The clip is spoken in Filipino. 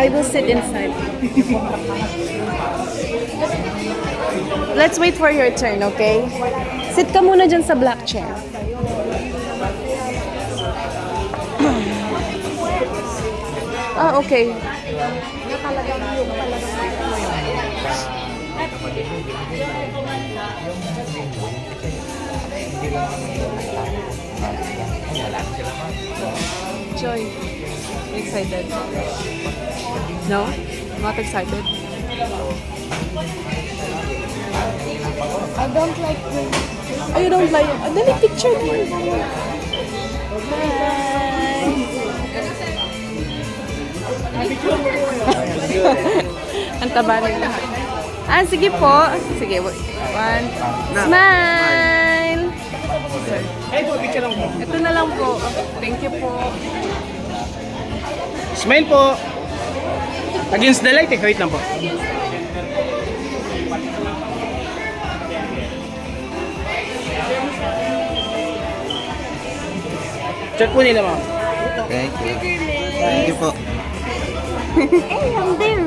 I will sit inside. Let's wait for your turn, okay? Sit ka muna dyan sa black chair. Ah, okay. Joy, excited? No? Not excited? I don't like this. Oh, you don't like it? Dali, picture mo. Hi! Ang taba nila. Ah, sige po. Sige, one. Smile! Ito na lang po. Thank you po. Smile po. Against the light eh. Wait lang po. Chat po nila mga. Thank you. Thank you po. Hey, I'm there.